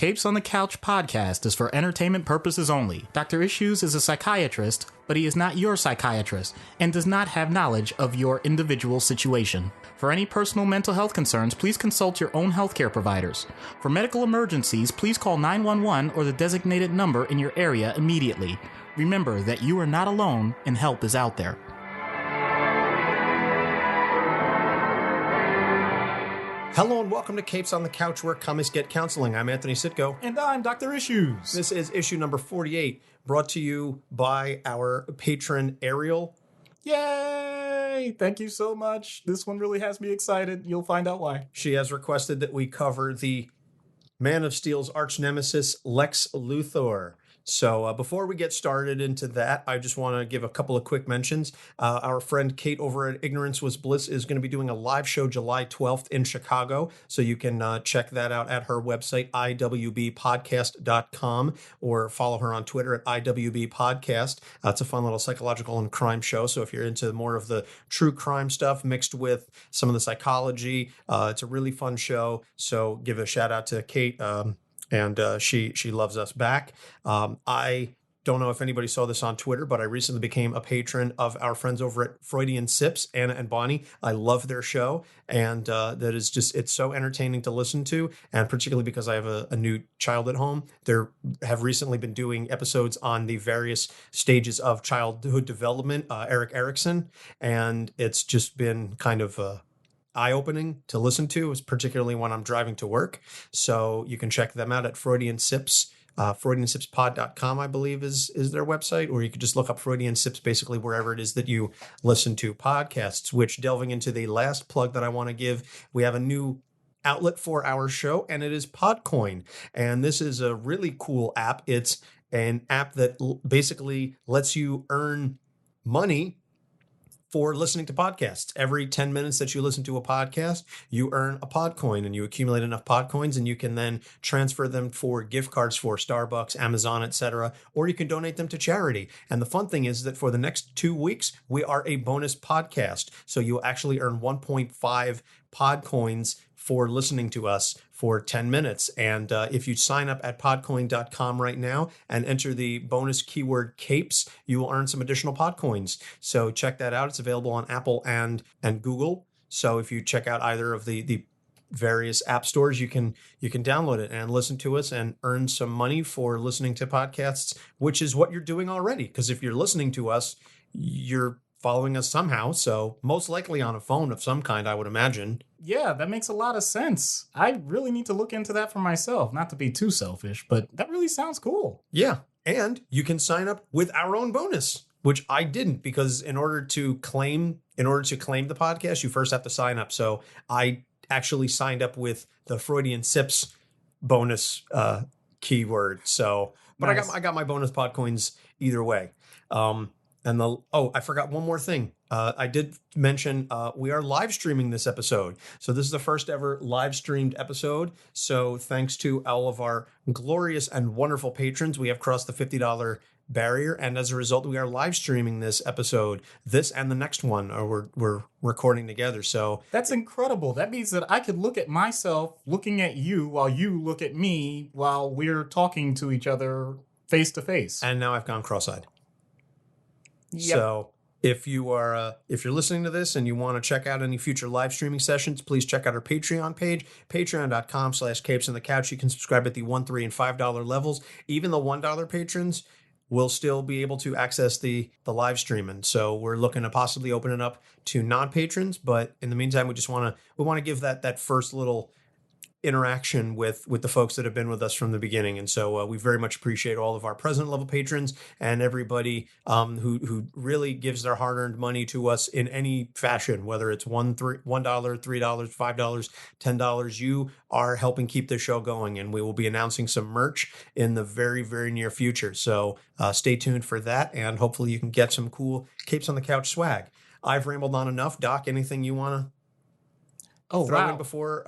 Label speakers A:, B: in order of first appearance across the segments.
A: Capes on the Couch podcast is for entertainment purposes only. Dr. Issues is a psychiatrist, but he is not your psychiatrist and does not have knowledge of your individual situation. For any personal mental health concerns, please consult your own healthcare providers. For medical emergencies, please call 911 or the designated number in your area immediately. Remember that you are not alone and help is out there.
B: Hello and welcome to Capes on the Couch, where comics get counseling. I'm Anthony Sitko.
A: And I'm Dr. Issues.
B: This is issue number 48, brought to you by our patron Ariel.
A: Yay! Thank you so much. This one really has me excited. You'll find out why.
B: She has requested that we cover the Man of Steel's arch nemesis, Lex Luthor. So before we get started into that, I just want to give a couple of quick mentions. Our friend Kate over at Ignorance Was Bliss is going to be doing a live show July 12th in Chicago. So you can check that out at her website, iwbpodcast.com, or follow her on Twitter at iwbpodcast. It's a fun little psychological and crime show. So if you're into more of the true crime stuff mixed with some of the psychology, it's a really fun show. So give a shout out to Kate. And she loves us back. I don't know if anybody saw this on Twitter, but I recently became a patron of our friends over at Freudian Sips, Anna and Bonnie. I love their show, and that is just, it's so entertaining to listen to, and particularly because I have a new child at home. They have recently been doing episodes on the various stages of childhood development, Eric Erickson, and it's just been kind of eye-opening to listen to, particularly when I'm driving to work. So you can check them out at Freudian Sips. FreudianSipsPod.com, I believe, is their website, or you could just look up Freudian Sips basically wherever it is that you listen to podcasts. Which, delving into the last plug that I want to give, we have a new outlet for our show, and it is Podcoin. And this is a really cool app. It's an app that basically lets you earn money for listening to podcasts. Every 10 minutes that you listen to a podcast, you earn a Podcoin, and you accumulate enough Podcoins, and you can then transfer them for gift cards for Starbucks, Amazon, etc., or you can donate them to charity. And the fun thing is that for the next 2 weeks, we are a bonus podcast. So you'll actually earn 1.5 Podcoins for listening to us for 10 minutes. And if you sign up at podcoin.com right now and enter the bonus keyword capes, you will earn some additional Podcoins. So check that out. It's available on Apple and Google. So if you check out either of the various app stores, you can download it and listen to us and earn some money for listening to podcasts, which is what you're doing already. Because if you're listening to us, you're following us somehow, so most likely on a phone of some kind, I would imagine.
A: Yeah, that makes a lot of sense. I really need to look into that for myself, not to be too selfish, but that really sounds cool.
B: Yeah, and you can sign up with our own bonus, which I didn't, because in order to claim the podcast, you first have to sign up. So I actually signed up with the Freudian Sips bonus keyword. So, but nice. I got my bonus Podcoins either way. I forgot one more thing. I did mention we are live streaming this episode. So this is the first ever live streamed episode. So thanks to all of our glorious and wonderful patrons, we have crossed the $50 barrier. And as a result, we are live streaming this episode. This and the next one we're recording together. So
A: that's incredible. That means that I could look at myself looking at you while you look at me while we're talking to each other face to face.
B: And now I've gone cross-eyed.
A: Yep.
B: So if you're listening to this and you want to check out any future live streaming sessions, please check out our Patreon page, patreon.com/capes on the couch. You can subscribe at the $1, $3, and $5 levels. Even the $1 patrons will still be able to access the live streaming. So we're looking to possibly open it up to non-patrons, but in the meantime, we want to give that first little interaction with the folks that have been with us from the beginning. And so we very much appreciate all of our present level patrons and everybody who really gives their hard-earned money to us in any fashion, whether it's $1, $3, $5, $10. You are helping keep the show going, and we will be announcing some merch in the very, very near future. So stay tuned for that, and hopefully you can get some cool Capes on the Couch swag. I've rambled on enough. Doc, anything you want to throw in before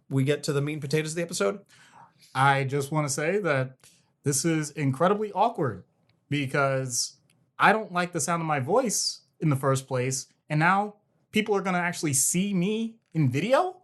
B: we get to the meat and potatoes of the episode?
A: I just want to say that this is incredibly awkward because I don't like the sound of my voice in the first place. And now people are going to actually see me in video.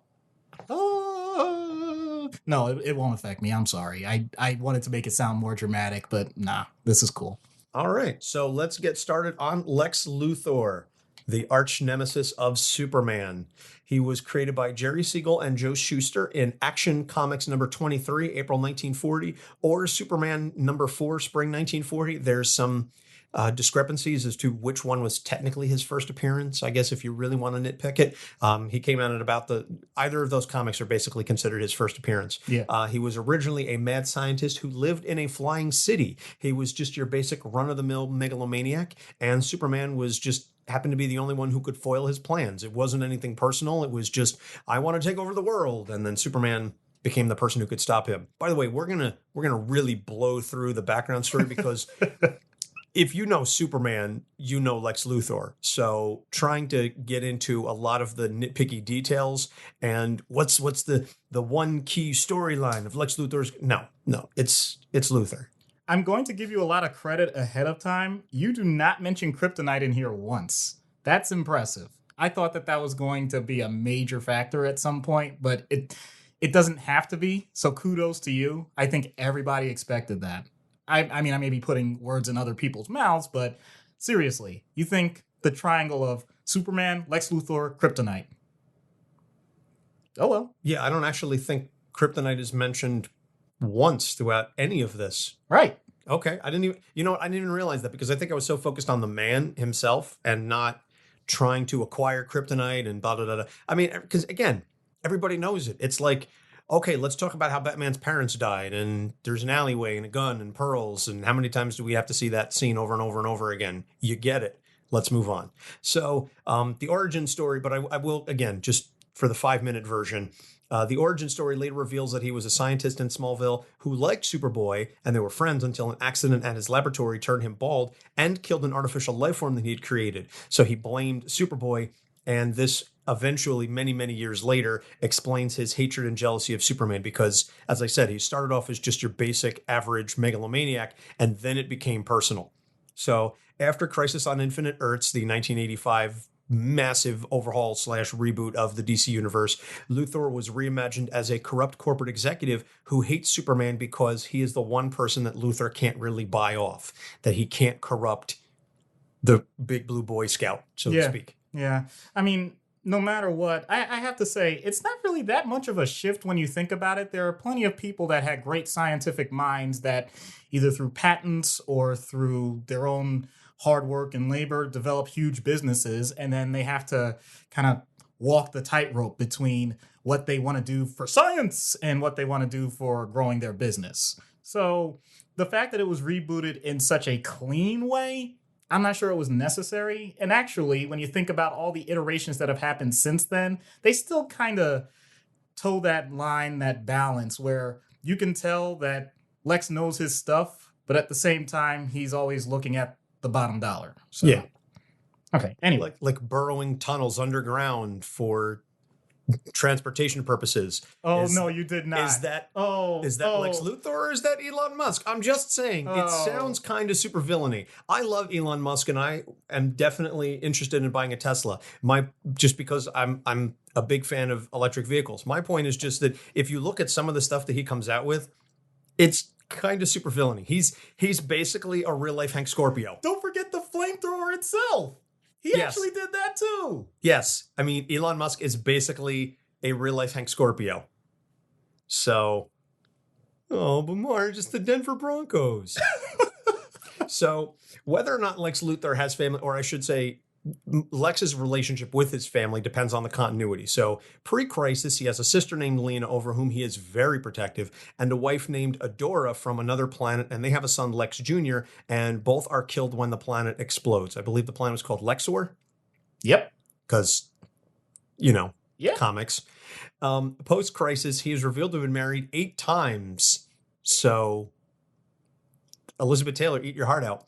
A: Oh, No, it won't affect me. I'm sorry. I wanted to make it sound more dramatic, but nah, this is cool.
B: All right, so let's get started on Lex Luthor, the arch nemesis of Superman. He was created by Jerry Siegel and Joe Shuster in Action Comics number 23, April 1940, or Superman number 4, spring 1940. There's some discrepancies as to which one was technically his first appearance. I guess if you really want to nitpick it, he came out at about either of those comics are basically considered his first appearance.
A: Yeah.
B: He was originally a mad scientist who lived in a flying city. He was just your basic run-of-the-mill megalomaniac, and Superman was just happened to be the only one who could foil his plans. It wasn't anything personal. It was just, I want to take over the world. And then Superman became the person who could stop him. By the way, we're gonna really blow through the background story because if you know Superman, you know Lex Luthor. So trying to get into a lot of the nitpicky details and what's the one key storyline of Lex Luthor's, no, it's Luthor.
A: I'm going to give you a lot of credit ahead of time. You do not mention kryptonite in here once. That's impressive. I thought that was going to be a major factor at some point, but it doesn't have to be. So kudos to you. I think everybody expected that. I mean, I may be putting words in other people's mouths, but seriously, you think the triangle of Superman, Lex Luthor, kryptonite. Oh, well.
B: Yeah, I don't actually think kryptonite is mentioned once throughout any of this.
A: Right.
B: Okay. I didn't even realize that because I think I was so focused on the man himself and not trying to acquire kryptonite and blah, blah, blah, blah. I mean, because again, everybody knows it. It's like, okay, let's talk about how Batman's parents died and there's an alleyway and a gun and pearls. And how many times do we have to see that scene over and over and over again? You get it. Let's move on. So the origin story, but I will, again, just for the 5-minute version, the origin story later reveals that he was a scientist in Smallville who liked Superboy, and they were friends until an accident at his laboratory turned him bald and killed an artificial life form that he had created. So he blamed Superboy, and this eventually, many, many years later, explains his hatred and jealousy of Superman because, as I said, he started off as just your basic average megalomaniac, and then it became personal. So after Crisis on Infinite Earths, the 1985 massive overhaul / reboot of the DC universe, Luthor was reimagined as a corrupt corporate executive who hates Superman because he is the one person that Luthor can't really buy off, that he can't corrupt the big blue Boy Scout, so to speak.
A: Yeah. I mean, no matter what, I have to say, it's not really that much of a shift when you think about it. There are plenty of people that had great scientific minds that either through patents or through their own hard work and labor develop huge businesses, and then they have to kind of walk the tightrope between what they want to do for science and what they want to do for growing their business. So the fact that it was rebooted in such a clean way, I'm not sure it was necessary. And actually, when you think about all the iterations that have happened since then, they still kind of toe that line, that balance where you can tell that Lex knows his stuff, but at the same time, he's always looking at the bottom dollar. So,
B: yeah.
A: Okay. Anyway,
B: like burrowing tunnels underground for transportation purposes.
A: Oh, no, you did not.
B: Is that Lex Luthor or is that Elon Musk? I'm just saying, it sounds kind of super villainy. I love Elon Musk and I am definitely interested in buying a Tesla. Just because I'm a big fan of electric vehicles. My point is just that if you look at some of the stuff that he comes out with, it's kind of super villainy. He's basically a real life Hank Scorpio.
A: Don't forget the flamethrower itself. He actually did that too.
B: Yes. I mean, Elon Musk is basically a real life Hank Scorpio. So, but more just the Denver Broncos. So whether or not Lex Luthor has family, or I should say Lex's relationship with his family depends on the continuity. So pre-crisis, he has a sister named Lena over whom he is very protective and a wife named Adora from another planet. And they have a son, Lex Jr., and both are killed when the planet explodes. I believe the planet was called Lexor.
A: Yep.
B: Because, comics. Post-crisis, he is revealed to have been married 8 times. So Elizabeth Taylor, eat your heart out.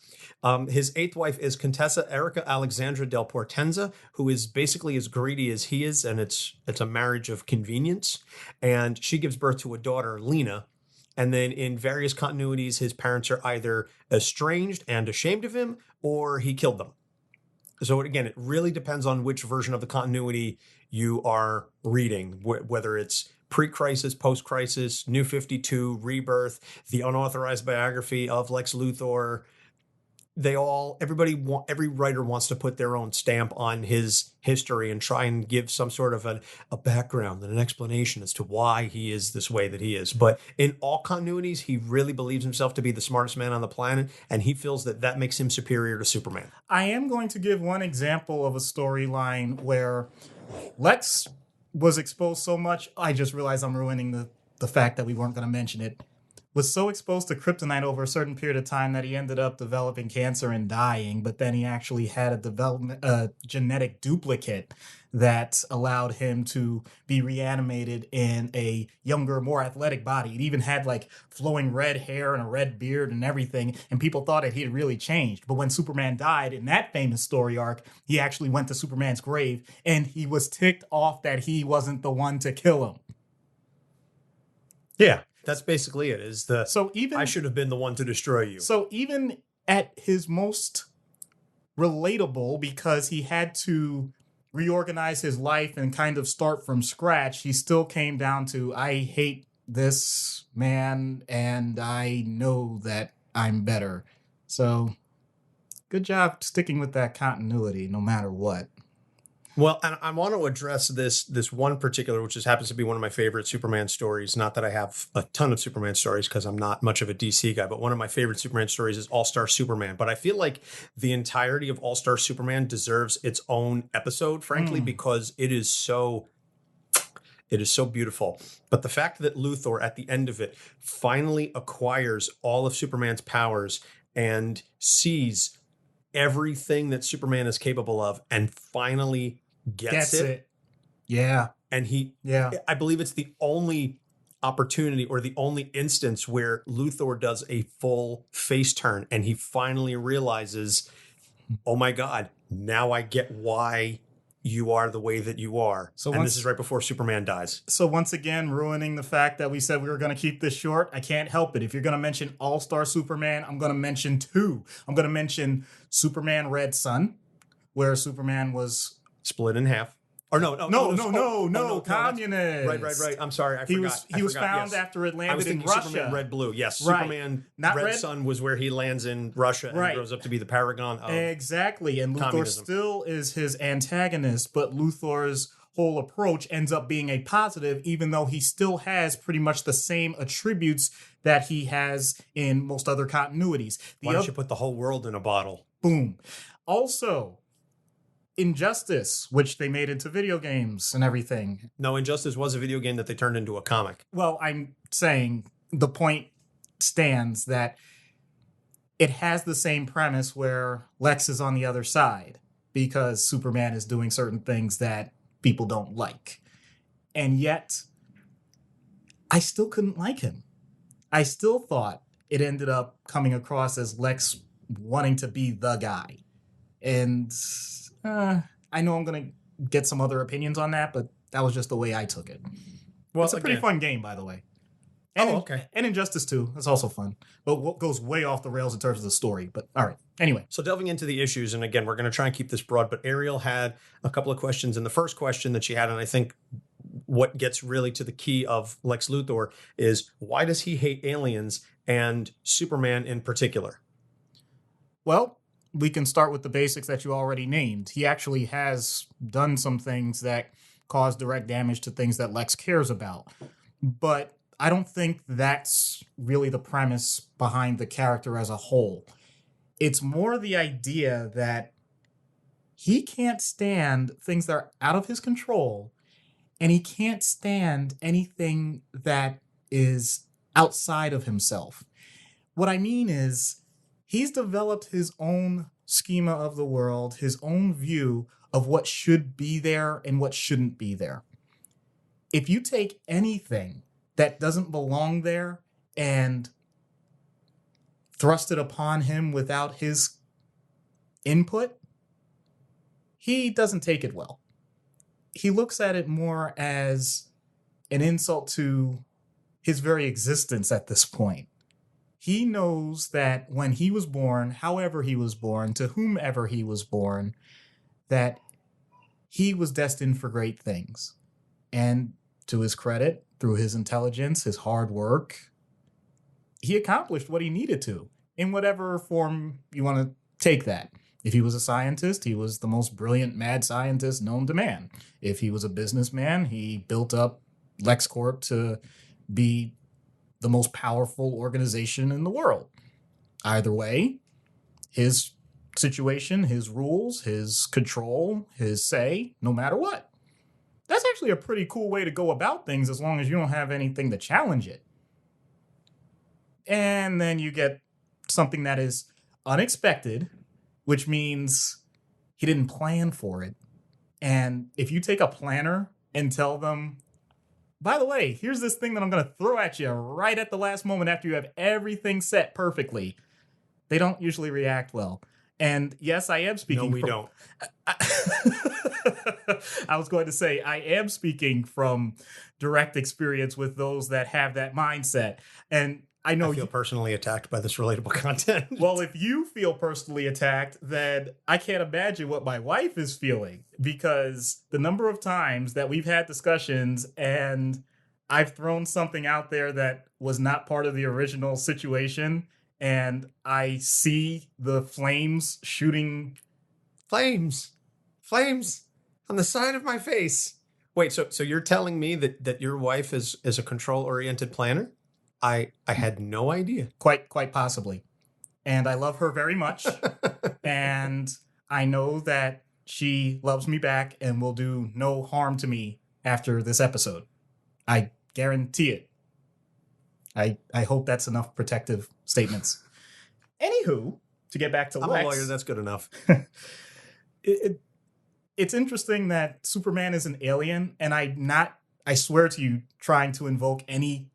B: His 8th wife is Contessa Erica Alexandra del Portenza, who is basically as greedy as he is, and it's a marriage of convenience. And she gives birth to a daughter, Lena. And then in various continuities, his parents are either estranged and ashamed of him, or he killed them. So again, it really depends on which version of the continuity you are reading, whether it's pre-crisis, post-crisis, New 52, Rebirth, the unauthorized biography of Lex Luthor. Every writer wants to put their own stamp on his history and try and give some sort of a background and an explanation as to why he is this way that he is. But in all continuities, he really believes himself to be the smartest man on the planet, and he feels that makes him superior to Superman.
A: I am going to give one example of a storyline where Lex was exposed so much. I just realized I'm ruining the fact that we weren't going to mention it. Was so exposed to kryptonite over a certain period of time that he ended up developing cancer and dying, but then he actually had a genetic duplicate that allowed him to be reanimated in a younger, more athletic body. It even had like flowing red hair and a red beard and everything, and people thought that he had really changed. But when Superman died in that famous story arc, he actually went to Superman's grave, and he was ticked off that he wasn't the one to kill him.
B: Yeah. That's basically it. I should have been the one to destroy you.
A: So even at his most relatable, because he had to reorganize his life and kind of start from scratch, he still came down to, I hate this man and I know that I'm better. So good job sticking with that continuity no matter what.
B: Well, and I want to address this one particular, which just happens to be one of my favorite Superman stories. Not that I have a ton of Superman stories because I'm not much of a DC guy, but one of my favorite Superman stories is All-Star Superman. But I feel like the entirety of All-Star Superman deserves its own episode, frankly, because it is so beautiful. But the fact that Luthor at the end of it finally acquires all of Superman's powers and sees everything that Superman is capable of and finally gets it.
A: Yeah.
B: And I believe it's the only opportunity or the only instance where Luthor does a full face turn and he finally realizes, oh my God, now I get why you are the way that you are. This is right before Superman dies.
A: So once again, ruining the fact that we said we were going to keep this short. I can't help it. If you're going to mention All-Star Superman, I'm going to mention two. I'm going to mention Superman Red Sun, where Superman was
B: split in half. Or no,
A: communist.
B: Right. I'm sorry, I forgot.
A: He was found after it landed in
B: Russia.
A: Russia.
B: Superman Red Blue. Yes,
A: right.
B: Superman
A: Not
B: Red Sun was where he lands in Russia and grows up to be the paragon of
A: exactly. And Luthor
B: communism.
A: Still is his antagonist, but Luthor's whole approach ends up being a positive, even though he still has pretty much the same attributes that he has in most other continuities.
B: Why don't you put the whole world in a bottle?
A: Boom. Also, Injustice, which they made into video games and everything.
B: No, Injustice was a video game that they turned into a comic.
A: Well, I'm saying the point stands that it has the same premise where Lex is on the other side because Superman is doing certain things that people don't like. And yet, I still couldn't like him. I still thought it ended up coming across as Lex wanting to be the guy. And I know I'm going to get some other opinions on that, but that was just the way I took it. Well, it's a pretty fun game, by the way. And
B: okay.
A: And Injustice 2. It's also fun. But what goes way off the rails in terms of the story. But all right. Anyway.
B: So delving into the issues, and again, we're going to try and keep this broad, but Ariel had a couple of questions. And the first question that she had, and I think what gets really to the key of Lex Luthor is, why does he hate aliens and Superman in particular?
A: Well, we can start with the basics that you already named. He actually has done some things that cause direct damage to things that Lex cares about. But I don't think that's really the premise behind the character as a whole. It's more the idea that he can't stand things that are out of his control, and he can't stand anything that is outside of himself. What I mean is, he's developed his own schema of the world, his own view of what should be there and what shouldn't be there. If you take anything that doesn't belong there and thrust it upon him without his input, he doesn't take it well. He looks at it more as an insult to his very existence at this point. He knows that when he was born, however he was born, to whomever he was born, that he was destined for great things. And to his credit, through his intelligence, his hard work, he accomplished what he needed to in whatever form you want to take that. If he was a scientist, he was the most brilliant mad scientist known to man. If he was a businessman, he built up LexCorp to be the most powerful organization in the world. Either way, his situation, his rules, his control, his say, no matter what. That's actually a pretty cool way to go about things as long as you don't have anything to challenge it. And then you get something that is unexpected, which means he didn't plan for it. And if you take a planner and tell them, by the way, here's this thing that I'm going to throw at you right at the last moment after you have everything set perfectly, they don't usually react well. And yes, I am speaking.
B: No, we don't.
A: I was going to say, I am speaking from direct experience with those that have that mindset. And I know
B: I feel personally attacked by this relatable content.
A: Well, if you feel personally attacked, then I can't imagine what my wife is feeling, because the number of times that we've had discussions and I've thrown something out there that was not part of the original situation, and I see the flames shooting.
B: Flames on the side of my face. Wait, so you're telling me that your wife is a control-oriented planner? I had no idea.
A: Quite possibly. And I love her very much. And I know that she loves me back and will do no harm to me after this episode. I guarantee it. I hope that's enough protective statements. Anywho, to get back to
B: I'm
A: Lex.
B: a lawyer, that's good enough.
A: It's interesting that Superman is an alien, and I swear to you, trying to invoke any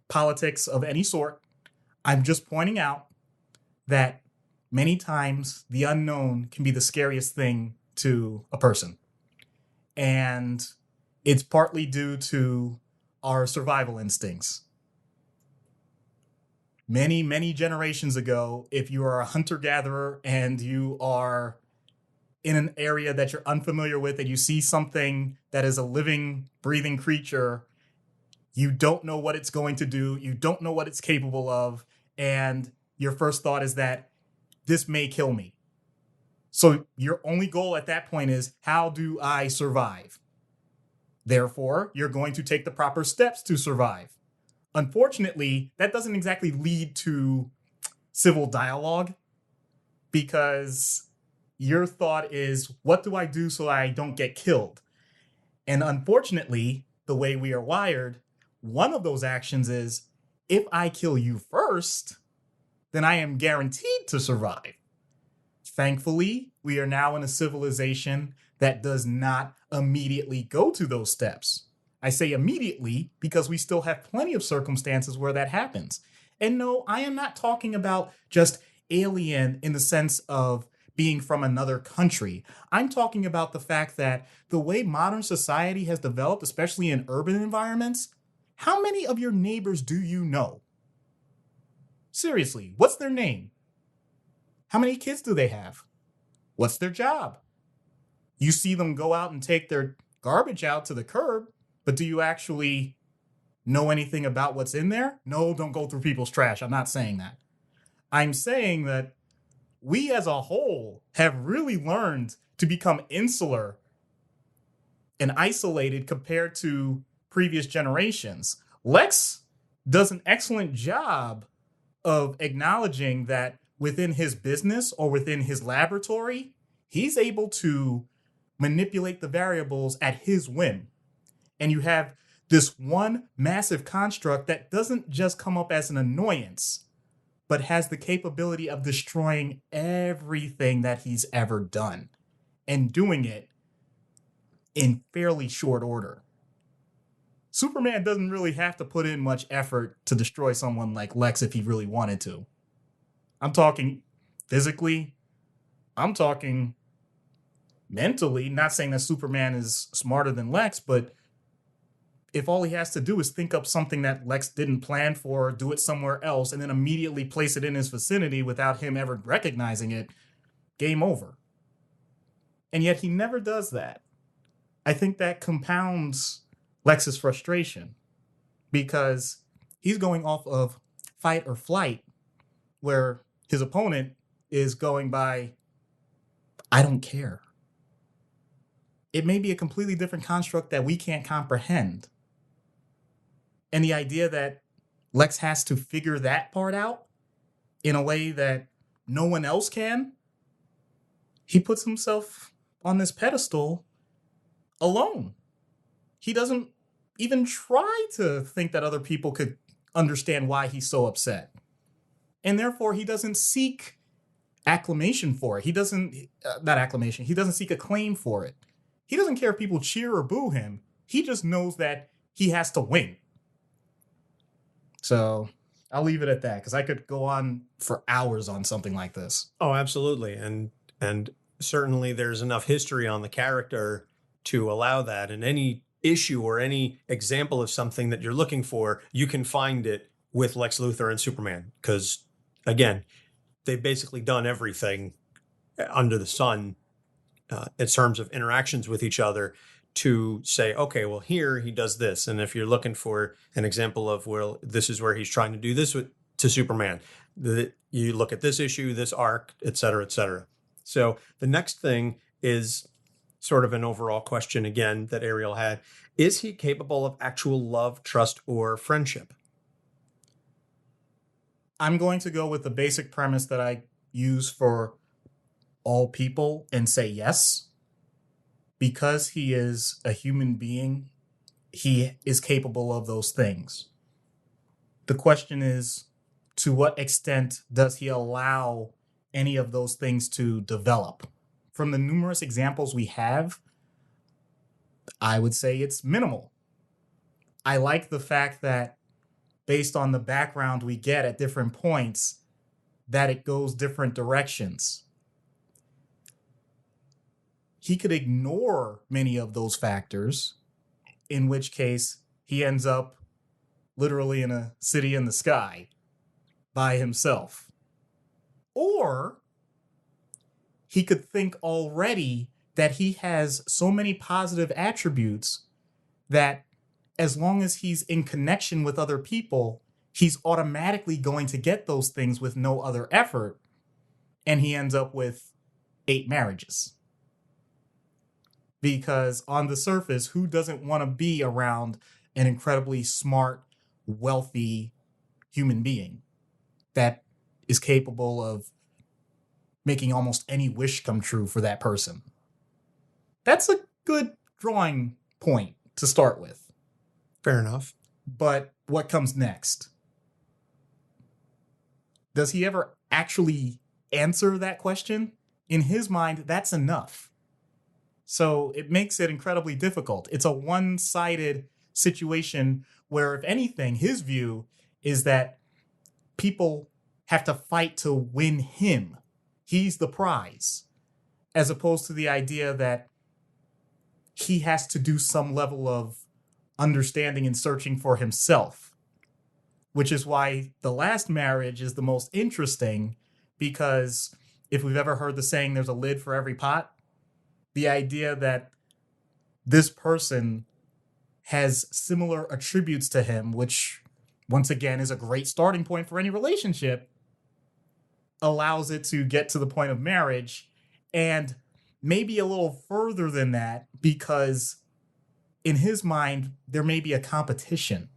A: politics of any sort. I'm just pointing out that many times the unknown can be the scariest thing to a person. And it's partly due to our survival instincts. Many generations ago, if you are a hunter-gatherer and you are in an area that you're unfamiliar with and you see something that is a living, breathing creature, you don't know what it's going to do. You don't know what it's capable of. And your first thought is that this may kill me. So your only goal at that point is, how do I survive? Therefore, you're going to take the proper steps to survive. Unfortunately, that doesn't exactly lead to civil dialogue, because your thought is, what do I do so I don't get killed? And unfortunately, the way we are wired, one of those actions is, if I kill you first, then I am guaranteed to survive. Thankfully, we are now in a civilization that does not immediately go to those steps. I say immediately because we still have plenty of circumstances where that happens. And no, I am not talking about just alien in the sense of being from another country. I'm talking about the fact that the way modern society has developed, especially in urban environments, how many of your neighbors do you know? Seriously, what's their name? How many kids do they have? What's their job? You see them go out and take their garbage out to the curb, but do you actually know anything about what's in there? No, don't go through people's trash. I'm not saying that. I'm saying that we as a whole have really learned to become insular and isolated compared to previous generations. Lex does an excellent job of acknowledging that within his business or within his laboratory, he's able to manipulate the variables at his whim. And you have this one massive construct that doesn't just come up as an annoyance, but has the capability of destroying everything that he's ever done, and doing it in fairly short order. Superman doesn't really have to put in much effort to destroy someone like Lex if he really wanted to. I'm talking physically, I'm talking mentally, not saying that Superman is smarter than Lex, but if all he has to do is think up something that Lex didn't plan for, do it somewhere else, and then immediately place it in his vicinity without him ever recognizing it, game over. And yet he never does that. I think that compounds Lex's frustration. because he's going off of fight or flight, where his opponent is going by, I don't care. It may be a completely different construct that we can't comprehend. And the idea that Lex has to figure that part out in a way that no one else can, he puts himself on this pedestal alone. He doesn't even try to think that other people could understand why he's so upset. And therefore, he doesn't seek acclamation for it. He doesn't seek acclaim for it. He doesn't care if people cheer or boo him. He just knows that he has to win. So I'll leave it at that, because I could go on for hours on something like this.
B: Oh, absolutely. And certainly there's enough history on the character to allow that. And any issue or any example of something that you're looking for, you can find it with Lex Luthor and Superman. Because, again, they've basically done everything under the sun in terms of interactions with each other to say, okay, well, here he does this. And if you're looking for an example of, well, this is where he's trying to do this to Superman, you look at this issue, this arc, et cetera, et cetera. So the next thing is sort of an overall question again that Ariel had. Is he capable of actual love, trust, or friendship?
A: I'm going to go with the basic premise that I use for all people and say yes. Because he is a human being, he is capable of those things. The question is, to what extent does he allow any of those things to develop? From the numerous examples we have, I would say it's minimal. I like the fact that based on the background we get at different points, that it goes different directions. He could ignore many of those factors, in which case he ends up literally in a city in the sky by himself. Or he could think already that he has so many positive attributes that as long as he's in connection with other people, he's automatically going to get those things with no other effort. And he ends up with 8 marriages. Because on the surface, who doesn't want to be around an incredibly smart, wealthy human being that is capable of making almost any wish come true for that person? That's a good drawing point to start with.
B: Fair enough.
A: But what comes next? Does he ever actually answer that question? In his mind, that's enough. So it makes it incredibly difficult. It's a one-sided situation where, if anything, his view is that people have to fight to win him. He's the prize, as opposed to the idea that he has to do some level of understanding and searching for himself, which is why the last marriage is the most interesting, because if we've ever heard the saying, there's a lid for every pot, the idea that this person has similar attributes to him, which once again is a great starting point for any relationship, allows it to get to the point of marriage, and maybe a little further than that, because in his mind, there may be a competition.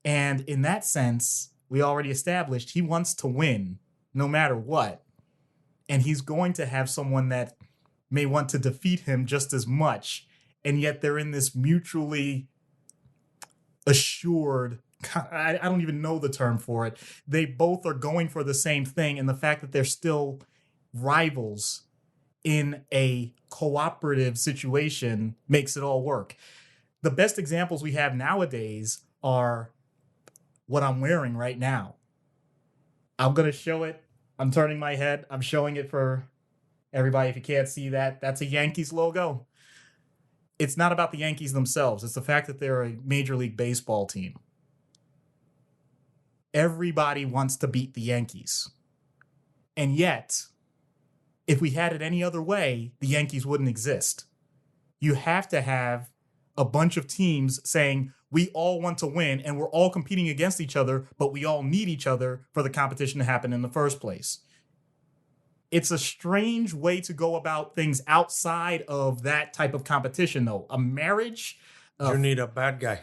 A: And in that sense, we already established he wants to win no matter what. And he's going to have someone that may want to defeat him just as much. And yet they're in this mutually assured, I don't even know the term for it. They both are going for the same thing. And the fact that they're still rivals in a cooperative situation makes it all work. The best examples we have nowadays are what I'm wearing right now. I'm going to show it. I'm turning my head. I'm showing it for everybody. If you can't see that, that's a Yankees logo. It's not about the Yankees themselves. It's the fact that they're a Major League Baseball team. Everybody wants to beat the Yankees. And yet, if we had it any other way, the Yankees wouldn't exist. You have to have a bunch of teams saying we all want to win and we're all competing against each other, but we all need each other for the competition to happen in the first place. It's a strange way to go about things outside of that type of competition, though. A marriage.
B: You need a bad guy.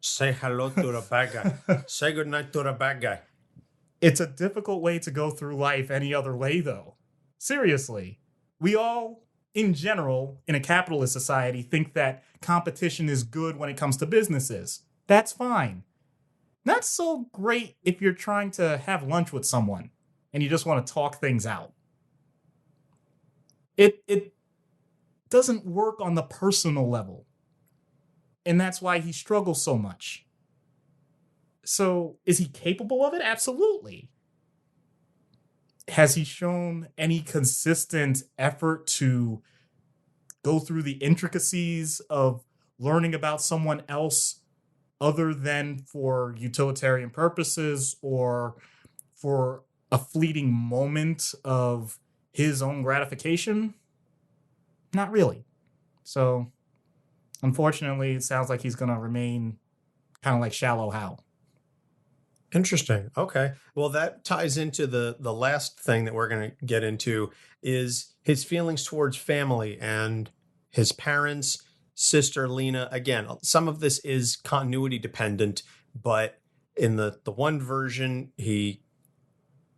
B: Say hello to the bad guy. Say goodnight to the bad guy.
A: It's a difficult way to go through life any other way, though. Seriously. We all, in general, in a capitalist society, think that competition is good when it comes to businesses. That's fine. Not so great if you're trying to have lunch with someone and you just want to talk things out. It doesn't work on the personal level. And that's why he struggles so much. So, is he capable of it? Absolutely. Has he shown any consistent effort to go through the intricacies of learning about someone else other than for utilitarian purposes or for a fleeting moment of his own gratification? Not really. So, unfortunately, it sounds like he's going to remain kind of like Shallow Hal.
B: Interesting. Okay. Well, that ties into the last thing that we're going to get into is his feelings towards family and his parents, sister Lena. Again, some of this is continuity dependent, but in the one version, he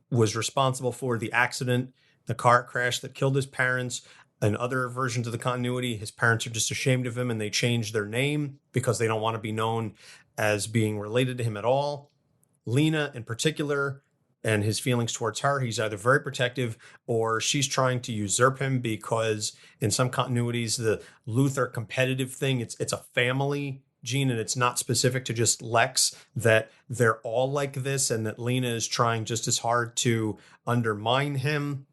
B: was responsible for the accident, the car crash that killed his parents. In other versions of the continuity, his parents are just ashamed of him and they change their name because they don't want to be known as being related to him at all. Lena in particular and his feelings towards her, he's either very protective or she's trying to usurp him because in some continuities, the Luthor competitive thing, it's a family gene and it's not specific to just Lex, that they're all like this and that Lena is trying just as hard to undermine him.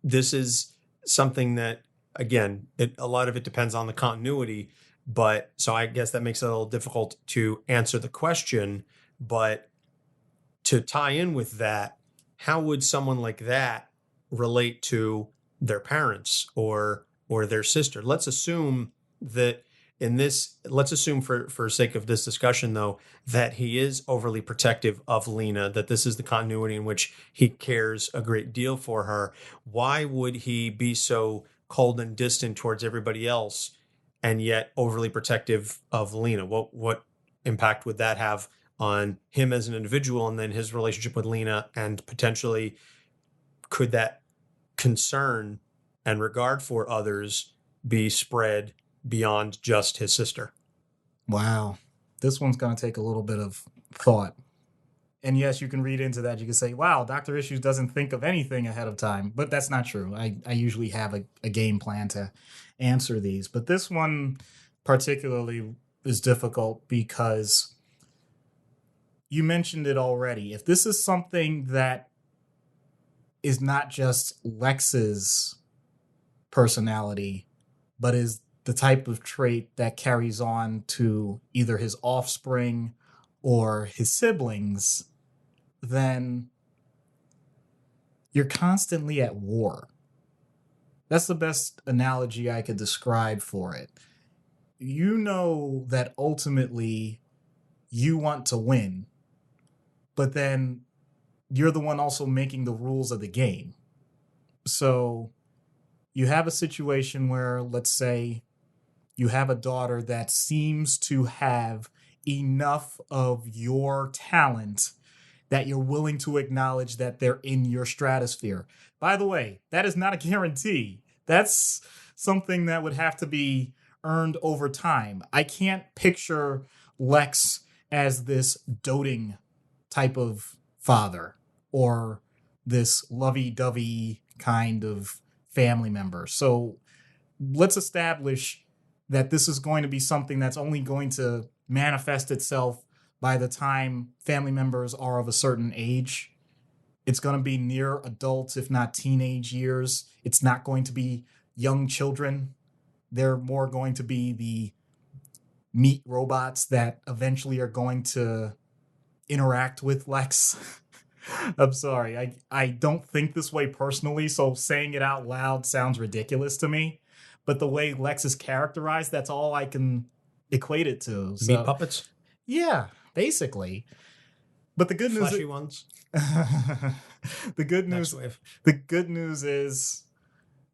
B: This is something that, again, a lot of it depends on the continuity, but so I guess that makes it a little difficult to answer the question. But to tie in with that, how would someone like that relate to their parents or their sister? Let's assume that let's assume for sake of this discussion, though, that he is overly protective of Lena, that this is the continuity in which he cares a great deal for her. Why would he be so cold and distant towards everybody else and yet overly protective of Lena? What impact would that have on him as an individual and then his relationship with Lena, and potentially could that concern and regard for others be spread beyond just his sister?
A: Wow. This one's going to take a little bit of thought. And yes, you can read into that. You can say, wow, Dr. Issues doesn't think of anything ahead of time. But that's not true. I usually have a game plan to answer these. But this one particularly is difficult because you mentioned it already. If this is something that is not just Lex's personality, but is the type of trait that carries on to either his offspring or his siblings, then you're constantly at war. That's the best analogy I could describe for it. You know that ultimately you want to win, but then you're the one also making the rules of the game. So you have a situation where, let's say, you have a daughter that seems to have enough of your talent that you're willing to acknowledge that they're in your stratosphere. By the way, that is not a guarantee. That's something that would have to be earned over time. I can't picture Lex as this doting type of father or this lovey-dovey kind of family member. So let's establish that this is going to be something that's only going to manifest itself by the time family members are of a certain age. It's going to be near adults, if not teenage years. It's not going to be young children. They're more going to be the meat robots that eventually are going to interact with Lex. I'm sorry. I don't think this way personally, so saying it out loud sounds ridiculous to me. but the way Lex is characterized, that's all I can equate it to. So,
B: Meat puppets?
A: yeah, basically. But the good news
B: Fleshy ones?
A: the good
B: Next
A: news
B: wave.
A: the good news is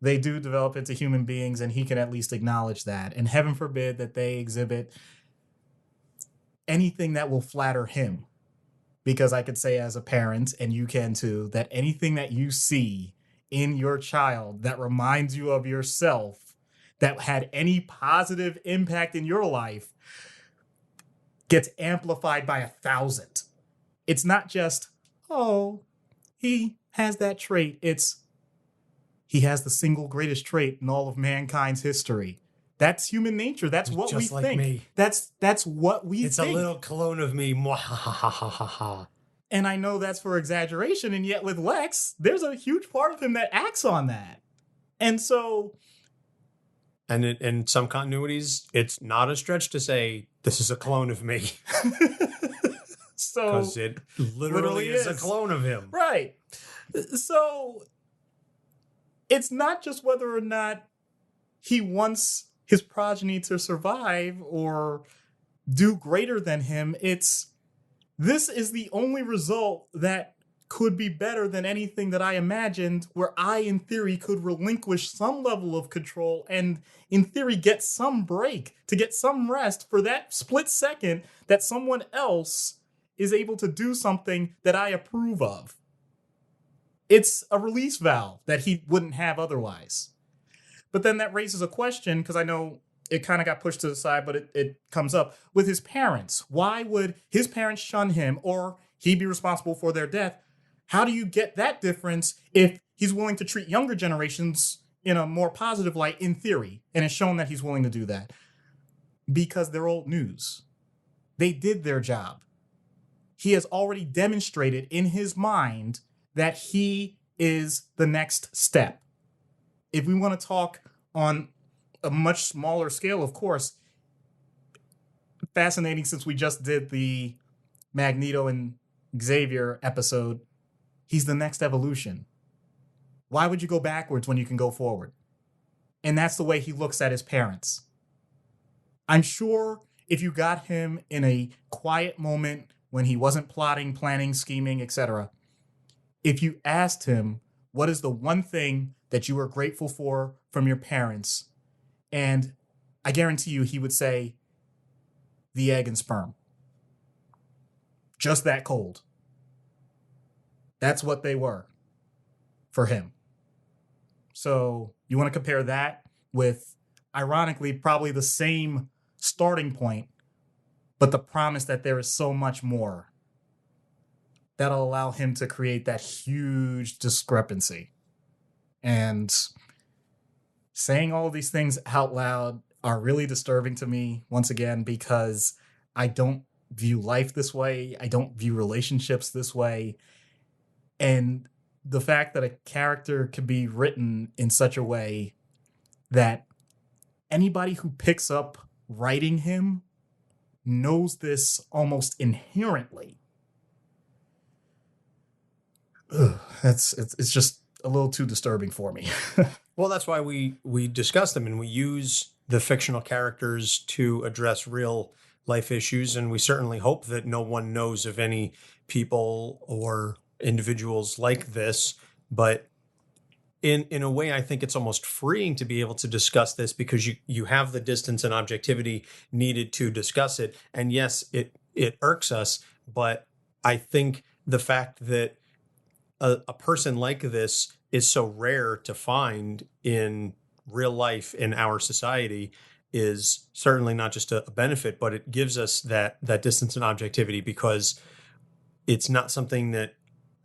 A: they do develop into human beings, and he can at least acknowledge that. And heaven forbid that they exhibit anything that will flatter him. Because I could say as a parent, and you can too, that anything that you see in your child that reminds you of yourself, that had any positive impact in your life, gets amplified by 1,000. It's not just, oh, he has that trait. It's, he has the single greatest trait in all of mankind's history. That's human nature. That's what we
B: just like
A: think.
B: me.
A: That's what we
B: It's
A: think.
B: a little clone of me. Mwahahaha.
A: And I know that's for exaggeration, and yet with Lex, there's a huge part of him that acts on that. And so...
B: And in some continuities, it's not a stretch to say, this is a clone of me.
A: So...
B: Because it literally is a clone of him.
A: Right. So... It's not just whether or not he wants his progeny to survive or do greater than him. It's... This is the only result that could be better than anything that I imagined, where I, in theory, could relinquish some level of control and, in theory, get some break, to get some rest for that split second that someone else is able to do something that I approve of. It's a release valve that he wouldn't have otherwise. But then that raises a question, because I know it kind of got pushed to the side, but it comes up with his parents. Why would his parents shun him or he be responsible for their death? How do you get that difference if he's willing to treat younger generations in a more positive light in theory? And it's shown that he's willing to do that because they're old news. They did their job. He has already demonstrated in his mind that he is the next step. If we want to talk on a much smaller scale, of course, fascinating since we just did the Magneto and Xavier episode, he's the next evolution. Why would you go backwards when you can go forward? And that's the way he looks at his parents. I'm sure if you got him in a quiet moment when he wasn't plotting, planning, scheming, etc., if you asked him, what is the one thing that you are grateful for from your parents? And I guarantee you he would say the egg and sperm. Just that cold. That's what they were for him. So you want to compare that with, ironically, probably the same starting point, but the promise that there is so much more that'll allow him to create that huge discrepancy. And saying all of these things out loud are really disturbing to me, once again, because I don't view life this way. I don't view relationships this way. And the fact that a character can be written in such a way that anybody who picks up writing him knows this almost inherently. It's just a little too disturbing for me.
B: Well, that's why we discuss them and we use the fictional characters to address real life issues. And we certainly hope that no one knows of any people or individuals like this. But in a way, I think it's almost freeing to be able to discuss this because you have the distance and objectivity needed to discuss it. And yes, it irks us, but I think the fact that a person like this is so rare to find in real life in our society is certainly not just a benefit, but it gives us that distance and objectivity because it's not something that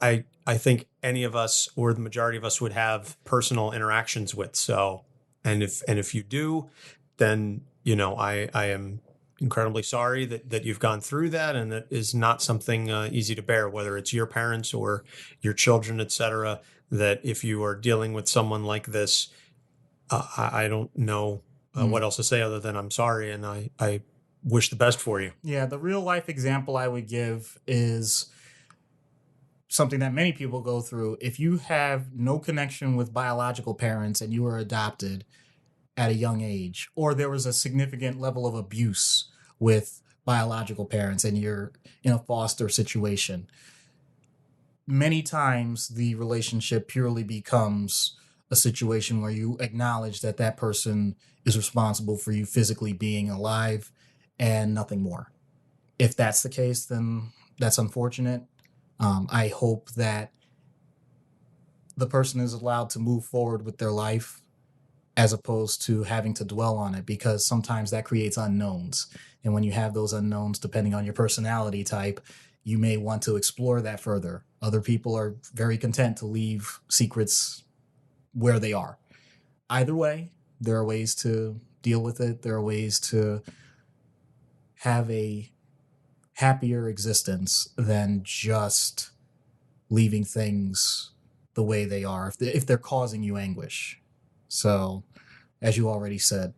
B: I think any of us or the majority of us would have personal interactions with. So, and if you do, then, you know, I am incredibly sorry that you've gone through that, and that is not something easy to bear, whether it's your parents or your children, etc. That if you are dealing with someone like this, I don't know what else to say other than I'm sorry, and I wish the best for you.
A: Yeah, the real life example I would give is something that many people go through. If you have no connection with biological parents and you are adopted, at a young age, or there was a significant level of abuse with biological parents and you're in a foster situation, many times the relationship purely becomes a situation where you acknowledge that that person is responsible for you physically being alive and nothing more. If that's the case, then that's unfortunate. I hope that the person is allowed to move forward with their life as opposed to having to dwell on it, because sometimes that creates unknowns. And when you have those unknowns, depending on your personality type, you may want to explore that further. Other people are very content to leave secrets where they are. Either way, there are ways to deal with it. There are ways to have a happier existence than just leaving things the way they are if they're causing you anguish. So, as you already said,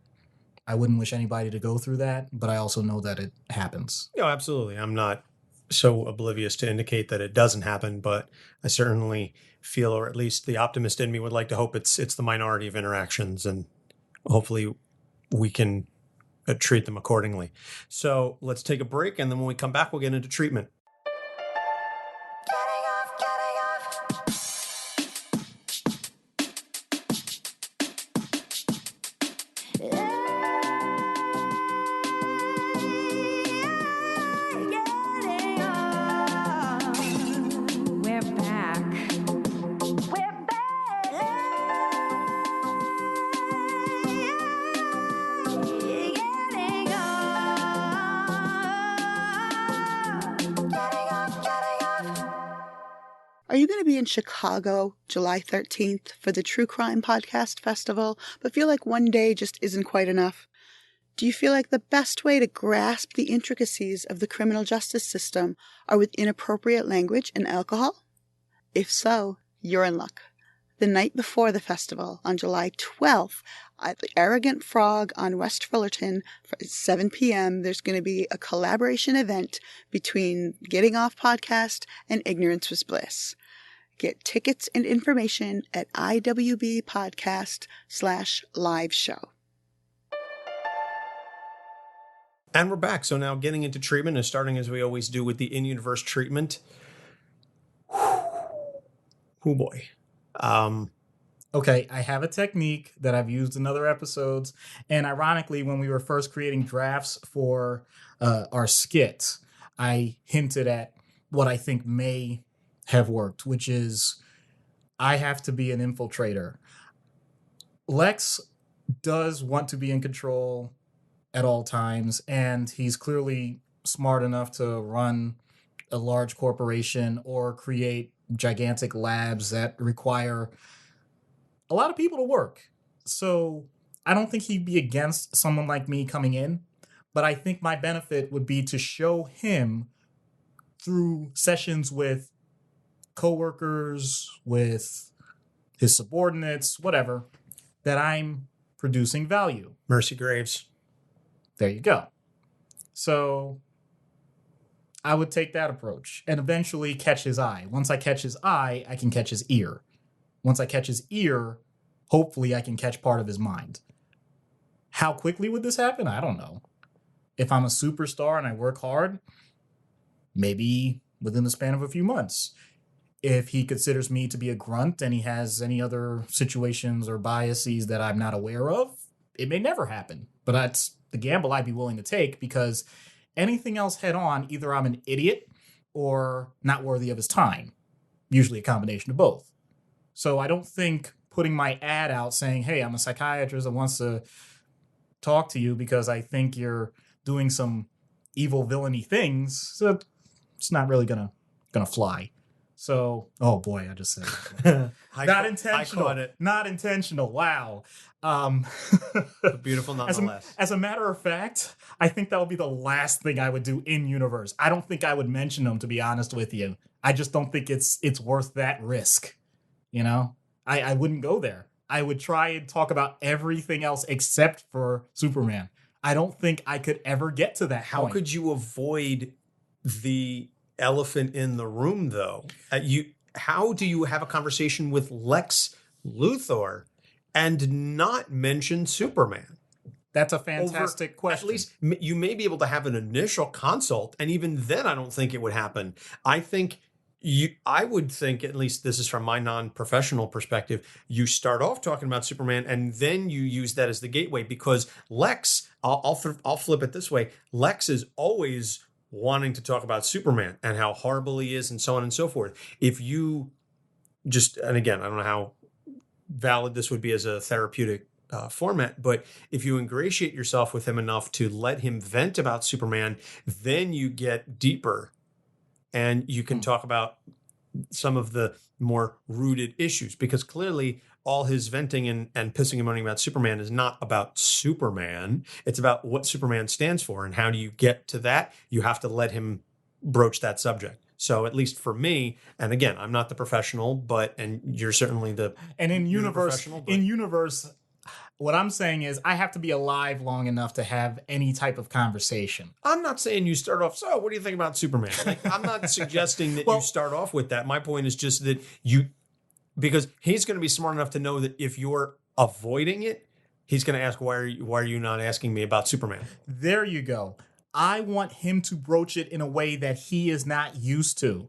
A: I wouldn't wish anybody to go through that, but I also know that it happens.
B: No, absolutely. I'm not so oblivious to indicate that it doesn't happen, but I certainly feel, or at least the optimist in me would like to hope it's the minority of interactions, and hopefully we can treat them accordingly. So let's take a break, and then when we come back, we'll get into treatment.
C: Are you going to be in Chicago July 13th for the True Crime Podcast Festival, but feel like one day just isn't quite enough? Do you feel like the best way to grasp the intricacies of the criminal justice system are with inappropriate language and alcohol? If so, you're in luck. The night before the festival, on July 12th, at the Arrogant Frog on West Fullerton, at 7 p.m., there's going to be a collaboration event between Getting Off Podcast and Ignorance Was Bliss. Get tickets and information at iwbpodcast/live show.
B: And we're back. So now getting into treatment and starting as we always do with the in-universe treatment. Oh boy.
A: Okay, I have a technique that I've used in other episodes. And ironically, when we were first creating drafts for our skit, I hinted at what I think may have worked, which is I have to be an infiltrator. Lex does want to be in control at all times, and he's clearly smart enough to run a large corporation or create gigantic labs that require a lot of people to work. So I don't think he'd be against someone like me coming in, but I think my benefit would be to show him through sessions with coworkers, with his subordinates, whatever, that I'm producing value.
B: Mercy Graves.
A: There you go. So I would take that approach and eventually catch his eye. Once I catch his eye, I can catch his ear. Once I catch his ear, hopefully I can catch part of his mind. How quickly would this happen? I don't know. If I'm a superstar and I work hard, maybe within the span of a few months. If he considers me to be a grunt and he has any other situations or biases that I'm not aware of, it may never happen. But that's the gamble I'd be willing to take, because anything else head on, either I'm an idiot or not worthy of his time. Usually a combination of both. So I don't think putting my ad out saying, hey, I'm a psychiatrist that wants to talk to you because I think you're doing some evil villainy things, so it's not really gonna fly. So, oh boy, I just said it. Not intentional.
B: I caught it.
A: Not intentional. Wow.
B: Beautiful nonetheless.
A: As a matter of fact, I think that would be the last thing I would do in universe. I don't think I would mention them, to be honest with you. I just don't think it's worth that risk. You know, I wouldn't go there. I would try and talk about everything else except for Superman. I don't think I could ever get to that point.
B: How could you avoid the elephant in the room, though? How do you have a conversation with Lex Luthor and not mention Superman?
A: That's a fantastic question.
B: At least you may be able to have an initial consult, and even then I don't think it would happen. I would think, at least this is from my non-professional perspective, you start off talking about Superman and then you use that as the gateway, because Lex, I'll flip it this way. Lex is always wanting to talk about Superman and how horrible he is and so on and so forth. If you just, and again, I don't know how valid this would be as a therapeutic format, but if you ingratiate yourself with him enough to let him vent about Superman, then you get deeper and you can talk about some of the more rooted issues, because clearly all his venting and pissing and moaning about Superman is not about Superman. It's about what Superman stands for. And how do you get to that? You have to let him broach that subject. So at least for me, and again, I'm not the professional, and you're certainly the
A: universe, what I'm saying is I have to be alive long enough to have any type of conversation.
B: I'm not saying you start off, so what do you think about Superman? I'm not suggesting that you start off with that. My point is just that because he's going to be smart enough to know that if you're avoiding it, he's going to ask, why are you not asking me about Superman?
A: There you go. I want him to broach it in a way that he is not used to.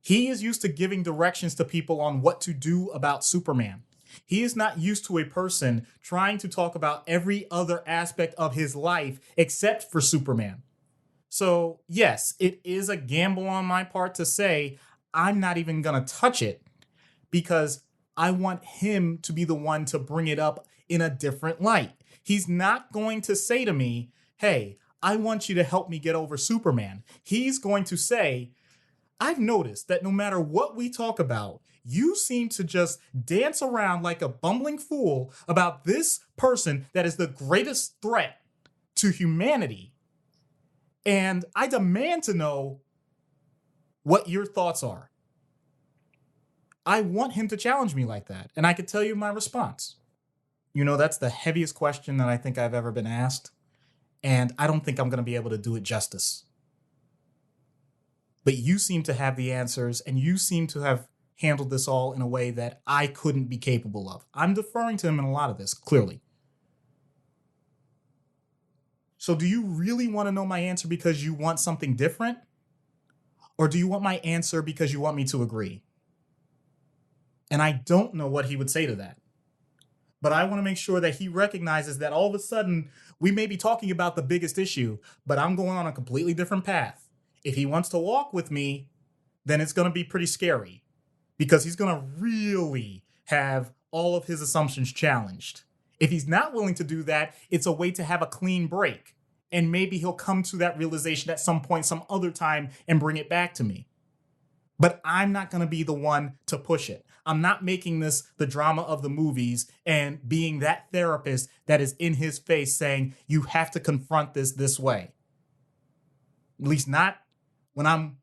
A: He is used to giving directions to people on what to do about Superman. He is not used to a person trying to talk about every other aspect of his life except for Superman. So, yes, it is a gamble on my part to say I'm not even going to touch it, because I want him to be the one to bring it up in a different light. He's not going to say to me, hey, I want you to help me get over Superman. He's going to say, I've noticed that no matter what we talk about, you seem to just dance around like a bumbling fool about this person that is the greatest threat to humanity. And I demand to know what your thoughts are. I want him to challenge me like that. And I could tell you my response. That's the heaviest question that I think I've ever been asked. And I don't think I'm going to be able to do it justice. But you seem to have the answers, and you seem to have handled this all in a way that I couldn't be capable of. I'm deferring to him in a lot of this, clearly. So do you really want to know my answer because you want something different? Or do you want my answer because you want me to agree? And I don't know what he would say to that. But I want to make sure that he recognizes that all of a sudden we may be talking about the biggest issue, but I'm going on a completely different path. If he wants to walk with me, then it's going to be pretty scary, because he's going to really have all of his assumptions challenged. If he's not willing to do that, it's a way to have a clean break. And maybe he'll come to that realization at some point, some other time, and bring it back to me. But I'm not going to be the one to push it. I'm not making this the drama of the movies and being that therapist that is in his face saying, you have to confront this way. At least not when I'm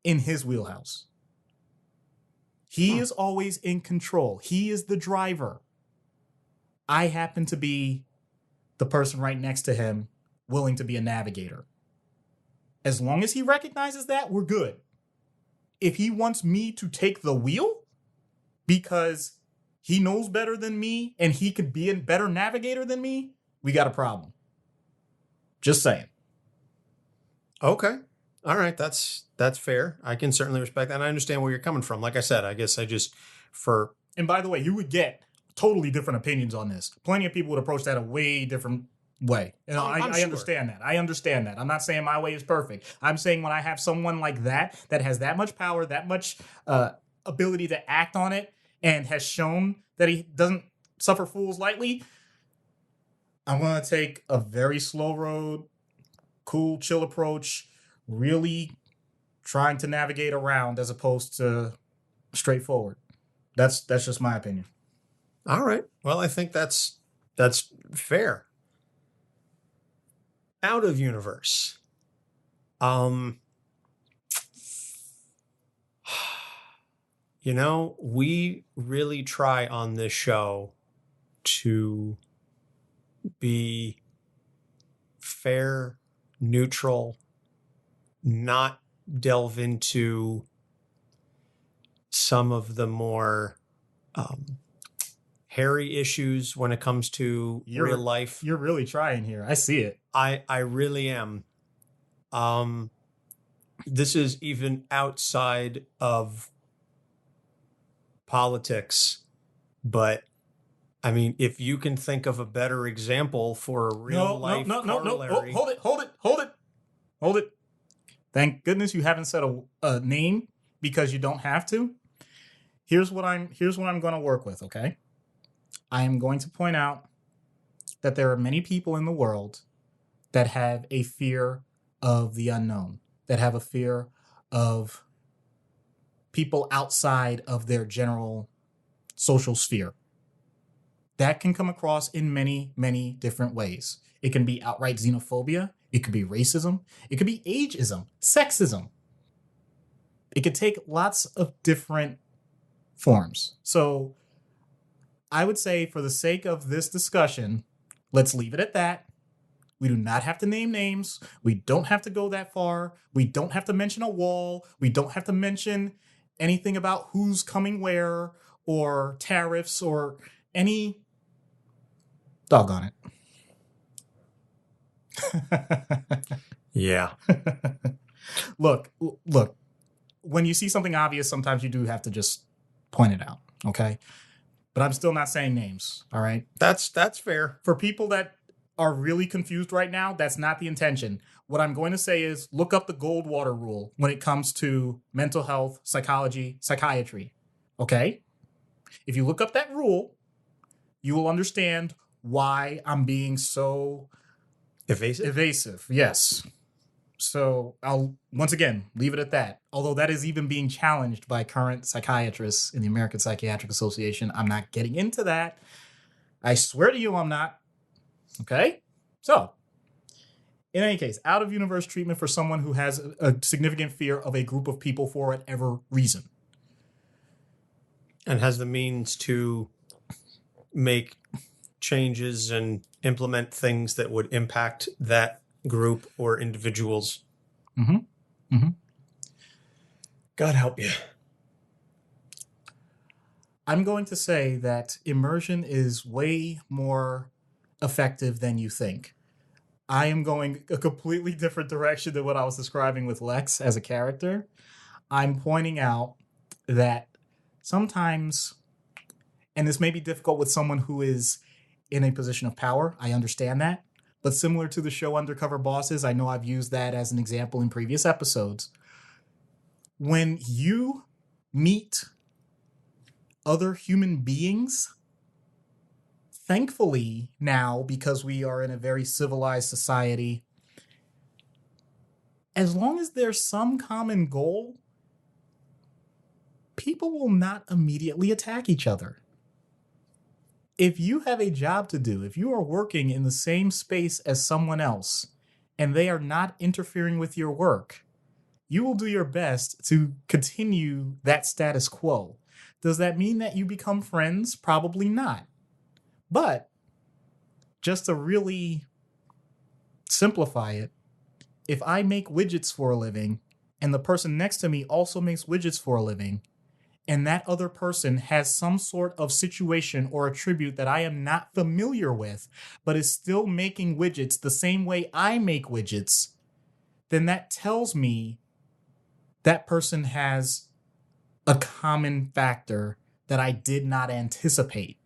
A: in his wheelhouse. He is always in control. He is the driver. I happen to be the person right next to him, willing to be a navigator. As long as he recognizes that, we're good. If he wants me to take the wheel because he knows better than me and he could be a better navigator than me, we got a problem. Just saying.
B: Okay. All right. That's fair. I can certainly respect that. And I understand where you're coming from. Like I said, I guess
A: And by the way, you would get totally different opinions on this. Plenty of people would approach that a way different way. I understand that. I understand that. I'm not saying my way is perfect. I'm saying when I have someone like that has that much power, that much ability to act on it, and has shown that he doesn't suffer fools lightly, I'm going to take a very slow road, cool, chill approach, really trying to navigate around as opposed to straightforward. That's just my opinion.
B: All right. Well, I think that's fair. Out of universe. We really try on this show to be fair, neutral, not delve into some of the more hairy issues when it comes to real life.
A: You're really trying here. I see it.
B: I really am. This is even outside of politics, but I mean, if you can think of a better example for a real life corollary.
A: Hold it. Thank goodness you haven't said a name, because you don't have to. Here's what I'm going to work with, okay? I am going to point out that there are many people in the world that have a fear of the unknown, that have a fear of people outside of their general social sphere. That can come across in many, many different ways. It can be outright xenophobia. It could be racism. It could be ageism, sexism. It could take lots of different forms. So I would say, for the sake of this discussion, let's leave it at that. We do not have to name names. We don't have to go that far. We don't have to mention a wall. We don't have to mention anything about who's coming where or tariffs or any... Doggone it.
B: Yeah.
A: Look. When you see something obvious, sometimes you do have to just point it out, okay? But I'm still not saying names, all right?
B: That's fair.
A: For people that are really confused right now, that's not the intention. What I'm going to say is look up the Goldwater rule when it comes to mental health, psychology, psychiatry, okay? If you look up that rule, you will understand why I'm being so evasive. Yes. So I'll once again leave it at that. Although that is even being challenged by current psychiatrists in the American Psychiatric Association. I'm not getting into that. I swear to you, I'm not. Okay? So, in any case, out of universe treatment for someone who has a significant fear of a group of people for whatever reason.
B: And has the means to make changes and implement things that would impact that group or individuals.
A: Mm-hmm. Mm-hmm.
B: God help you.
A: I'm going to say that immersion is way more effective than you think. I am going a completely different direction than what I was describing with Lex as a character. I'm pointing out that sometimes, and this may be difficult with someone who is in a position of power, I understand that. But similar to the show Undercover Bosses, I know I've used that as an example in previous episodes. When you meet other human beings, thankfully now, because we are in a very civilized society, as long as there's some common goal, people will not immediately attack each other. If you have a job to do, if you are working in the same space as someone else and they are not interfering with your work, you will do your best to continue that status quo. Does that mean that you become friends? Probably not. But just to really simplify it, if I make widgets for a living and the person next to me also makes widgets for a living, and that other person has some sort of situation or attribute that I am not familiar with, but is still making widgets the same way I make widgets, then that tells me that person has a common factor that I did not anticipate.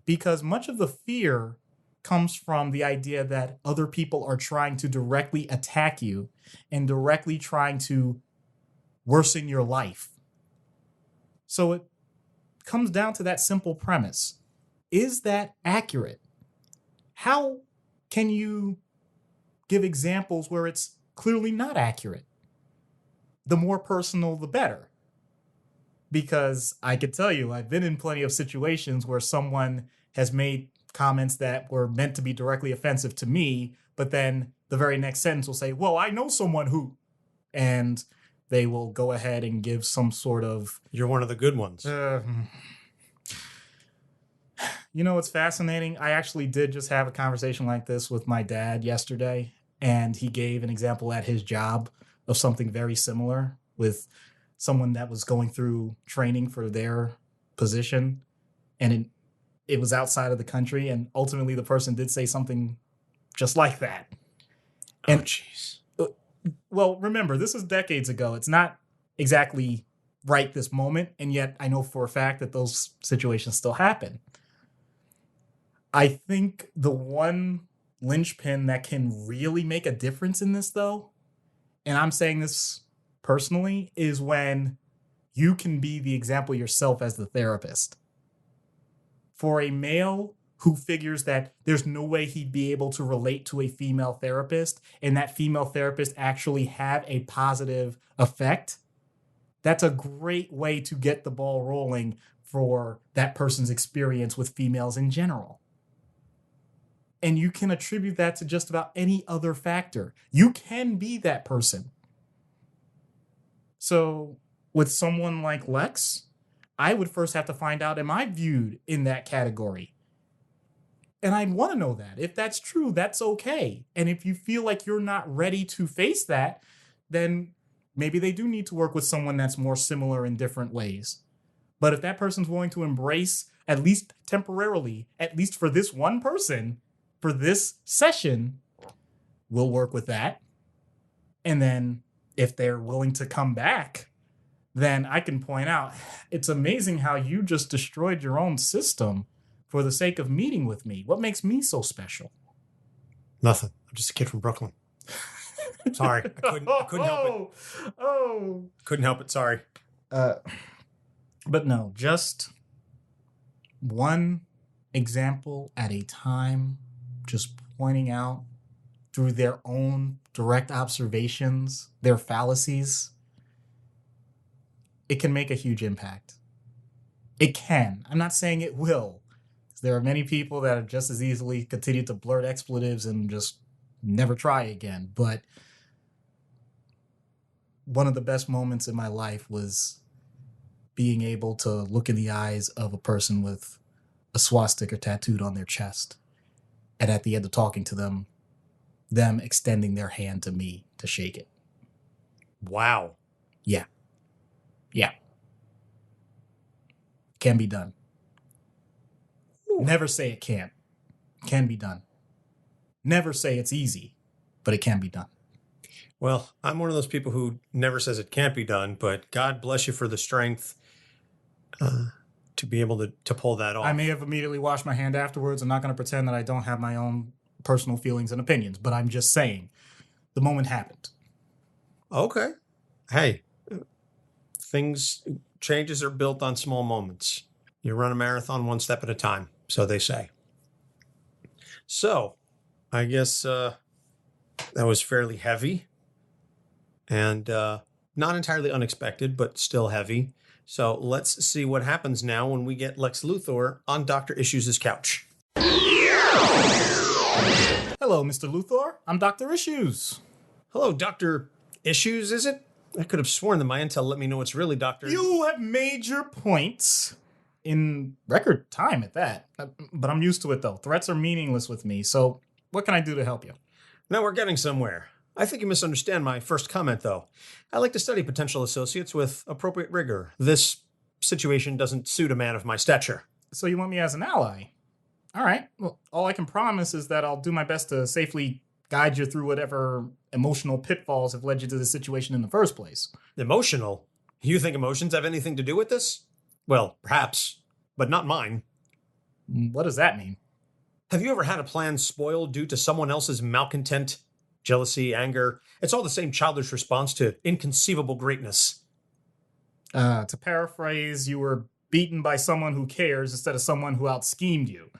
A: Because much of the fear comes from the idea that other people are trying to directly attack you and directly trying to worsen your life. So it comes down to that simple premise. Is that accurate? How can you give examples where it's clearly not accurate? The more personal, the better. Because I can tell you, I've been in plenty of situations where someone has made comments that were meant to be directly offensive to me, but then the very next sentence will say, well, I know someone who, and they will go ahead and give some sort of...
B: You're one of the good ones.
A: You know, it's fascinating. I actually did just have a conversation like this with my dad yesterday, and he gave an example at his job of something very similar with someone that was going through training for their position. And it was outside of the country, and ultimately the person did say something just like that. And,
B: jeez.
A: Well, remember, this is decades ago. It's not exactly right this moment, and yet I know for a fact that those situations still happen. I think the one linchpin that can really make a difference in this, though, and I'm saying this personally, is when you can be the example yourself as the therapist. For a male who figures that there's no way he'd be able to relate to a female therapist and that female therapist actually have a positive effect, that's a great way to get the ball rolling for that person's experience with females in general. And you can attribute that to just about any other factor. You can be that person. So with someone like Lex, I would first have to find out, am I viewed in that category? And I'd want to know that. If that's true, that's okay. And if you feel like you're not ready to face that, then maybe they do need to work with someone that's more similar in different ways. But if that person's willing to embrace, at least temporarily, at least for this one person, for this session, we'll work with that. And then if they're willing to come back, then I can point out, it's amazing how you just destroyed your own system for the sake of meeting with me. What makes me so special?
B: Nothing. I'm just a kid from Brooklyn. Sorry. I couldn't help it. Couldn't help it. Sorry.
A: But no, just one example at a time, just pointing out through their own direct observations, their fallacies. It can make a huge impact. It can. I'm not saying it will. There are many people that have just as easily continued to blurt expletives and just never try again. But one of the best moments in my life was being able to look in the eyes of a person with a swastika tattooed on their chest. And at the end of talking to them extending their hand to me to shake it.
B: Wow.
A: Yeah. Can be done. Ooh. Never say it can't. Can be done. Never say it's easy, but it can be done.
B: Well, I'm one of those people who never says it can't be done, but God bless you for the strength to be able to pull that off.
A: I may have immediately washed my hand afterwards. I'm not going to pretend that I don't have my own personal feelings and opinions, but I'm just saying the moment happened.
B: Okay. Hey, changes are built on small moments. You run a marathon one step at a time, so they say. So, I guess that was fairly heavy and not entirely unexpected, but still heavy. So let's see what happens now when we get Lex Luthor on Dr. Issues' couch.
A: Hello, Mr. Luthor. I'm Dr. Issues.
B: Hello, Dr. Issues, is it? I could have sworn that my intel let me know it's really Dr.
A: You have made your points in record time at that. But I'm used to it, though. Threats are meaningless with me. So what can I do to help you?
B: Now we're getting somewhere. I think you misunderstand my first comment, though. I like to study potential associates with appropriate rigor. This situation doesn't suit a man of my stature.
A: So you want me as an ally? All right. Well, all I can promise is that I'll do my best to safely guide you through whatever emotional pitfalls have led you to this situation in the first place.
B: Emotional? You think emotions have anything to do with this? Well, perhaps, but not mine.
A: What does that mean?
B: Have you ever had a plan spoiled due to someone else's malcontent? Jealousy, anger, it's all the same childish response to inconceivable greatness.
A: To paraphrase, you were beaten by someone who cares instead of someone who out-schemed you.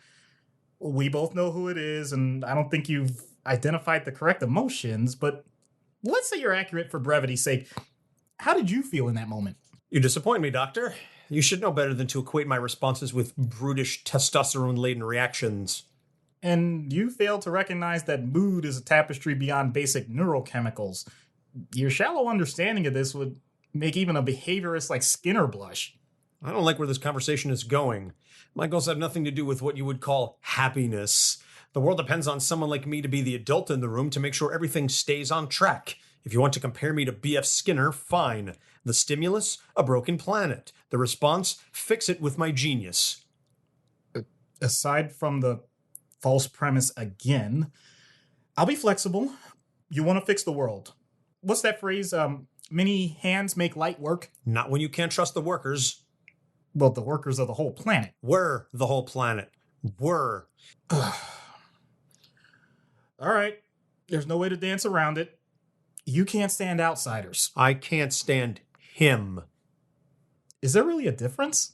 A: We both know who it is, and I don't think you've identified the correct emotions, but let's say you're accurate for brevity's sake. How did you feel in that moment?
B: You disappoint me, Doctor. You should know better than to equate my responses with brutish, testosterone-laden reactions.
A: And you fail to recognize that mood is a tapestry beyond basic neurochemicals. Your shallow understanding of this would make even a behaviorist like Skinner blush.
B: I don't like where this conversation is going. My goals have nothing to do with what you would call happiness. The world depends on someone like me to be the adult in the room to make sure everything stays on track. If you want to compare me to B.F. Skinner, fine. The stimulus? A broken planet. The response? Fix it with my genius.
A: Aside from the false premise again, I'll be flexible. You want to fix the world. What's that phrase? Many hands make light work.
B: Not when you can't trust the workers.
A: Well, the workers of the whole planet.
B: We're the whole planet. We're.
A: All right. There's no way to dance around it. You can't stand outsiders.
B: I can't stand him.
A: Is there really a difference?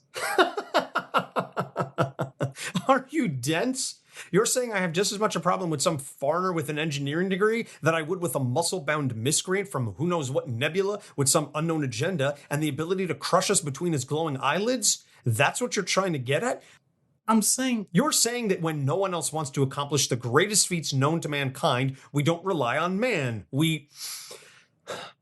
B: Are you dense? You're saying I have just as much a problem with some foreigner with an engineering degree that I would with a muscle-bound miscreant from who knows what nebula with some unknown agenda and the ability to crush us between his glowing eyelids? That's what you're trying to get at? You're saying that when no one else wants to accomplish the greatest feats known to mankind, we don't rely on man.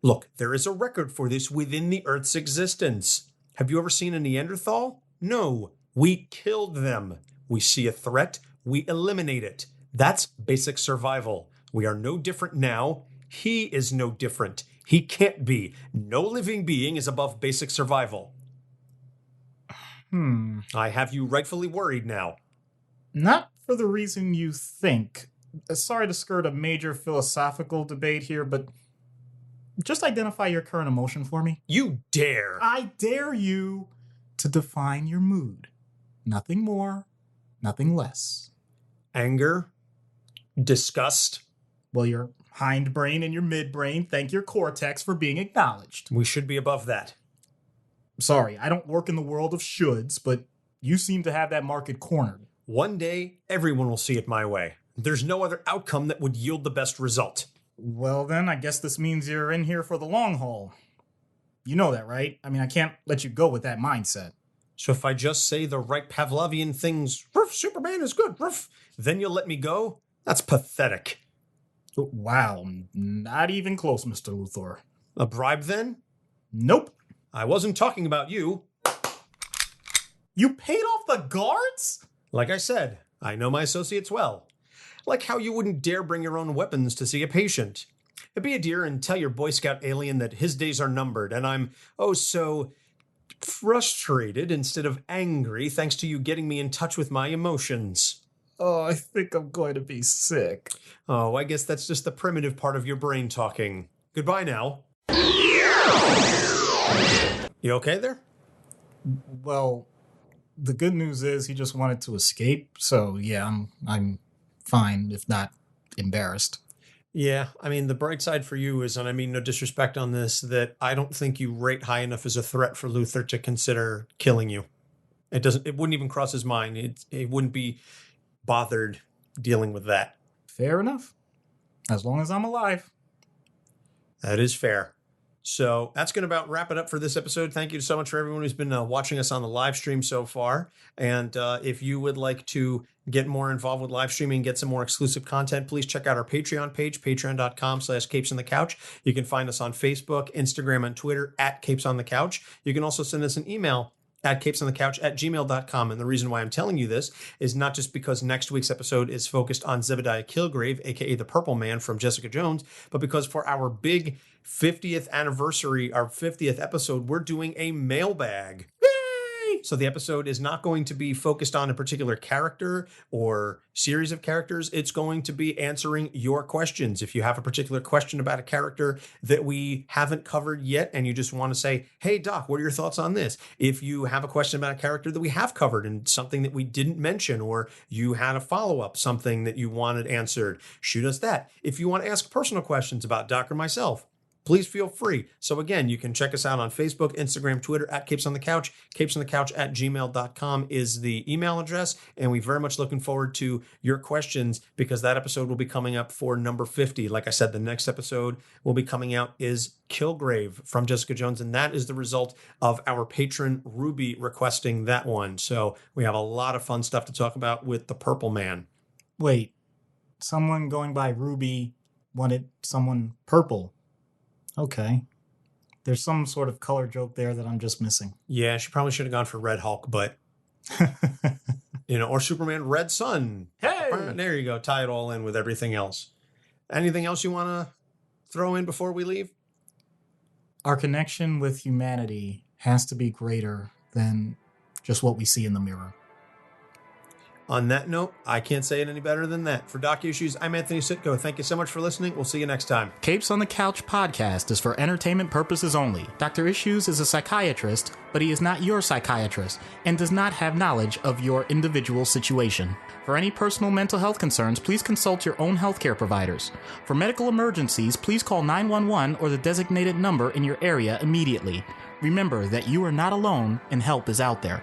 B: Look, there is a record for this within the Earth's existence. Have you ever seen a Neanderthal? No. We killed them. We see a threat, we eliminate it. That's basic survival. We are no different now. He is no different. He can't be. No living being is above basic survival. I have you rightfully worried now.
A: Not for the reason you think. Sorry to skirt a major philosophical debate here, but just identify your current emotion for me.
B: You dare.
A: I dare you to define your mood. Nothing more, nothing less.
B: Anger? Disgust?
A: Well, your hindbrain and your midbrain thank your cortex for being acknowledged.
B: We should be above that.
A: Sorry, I don't work in the world of shoulds, but you seem to have that market cornered.
B: One day, everyone will see it my way. There's no other outcome that would yield the best result.
A: Well then, I guess this means you're in here for the long haul. You know that, right? I mean, I can't let you go with that mindset.
B: So if I just say the right Pavlovian things, "Ruff, Superman is good, ruff," then you'll let me go? That's pathetic.
A: Wow, not even close, Mr. Luthor.
B: A bribe then?
A: Nope.
B: I wasn't talking about you.
A: You paid off the guards?
B: Like I said, I know my associates well. Like how you wouldn't dare bring your own weapons to see a patient. Be a dear and tell your Boy Scout alien that his days are numbered, and I'm, so frustrated instead of angry thanks to you getting me in touch with my emotions.
A: Oh, I think I'm going to be sick.
B: Oh, I guess that's just the primitive part of your brain talking. Goodbye now. You okay there?
A: Well, the good news is he just wanted to escape, so yeah, I'm fine, if not embarrassed.
B: Yeah, I mean, the bright side for you is, and I mean no disrespect on this, that I don't think you rate high enough as a threat for Luthor to consider killing you. It wouldn't even cross his mind. It wouldn't be bothered dealing with that.
A: Fair enough. As long as I'm alive.
B: That is fair. So that's going to about wrap it up for this episode. Thank you so much for everyone who's been watching us on the live stream so far. And if you would like to get more involved with live streaming and get some more exclusive content, please check out our Patreon page, patreon.com/capesonthecouch. You can find us on Facebook, Instagram, and Twitter @capesonthecouch. You can also send us an email at capesonthecouch@gmail.com. And the reason why I'm telling you this is not just because next week's episode is focused on Zebediah Kilgrave, aka the Purple Man from Jessica Jones, but because for our big 50th anniversary, our 50th episode, we're doing a mailbag. Yay! So the episode is not going to be focused on a particular character or series of characters. It's going to be answering your questions. If you have a particular question about a character that we haven't covered yet and you just want to say, hey, Doc, what are your thoughts on this? If you have a question about a character that we have covered and something that we didn't mention, or you had a follow-up, something that you wanted answered, shoot us that. If you want to ask personal questions about Doc or myself, please feel free. So again, you can check us out on Facebook, Instagram, Twitter @CapesOnTheCouch. CapesOnTheCouch@gmail.com is the email address. And we're very much looking forward to your questions because that episode will be coming up for number 50. Like I said, the next episode will be coming out is Kilgrave from Jessica Jones. And that is the result of our patron Ruby requesting that one. So we have a lot of fun stuff to talk about with the Purple Man.
A: Wait, someone going by Ruby wanted someone purple. Okay. There's some sort of color joke there that I'm just missing.
B: Yeah, she probably should have gone for Red Hulk, but or Superman Red Sun.
A: Hey!
B: There you go. Tie it all in with everything else. Anything else you want to throw in before we leave?
A: Our connection with humanity has to be greater than just what we see in the mirror.
B: On that note, I can't say it any better than that. For Doc Issues, I'm Anthony Sitko. Thank you so much for listening. We'll see you next time.
A: Capes on the Couch podcast is for entertainment purposes only. Dr. Issues is a psychiatrist, but he is not your psychiatrist and does not have knowledge of your individual situation. For any personal mental health concerns, please consult your own healthcare providers. For medical emergencies, please call 911 or the designated number in your area immediately. Remember that you are not alone and help is out there.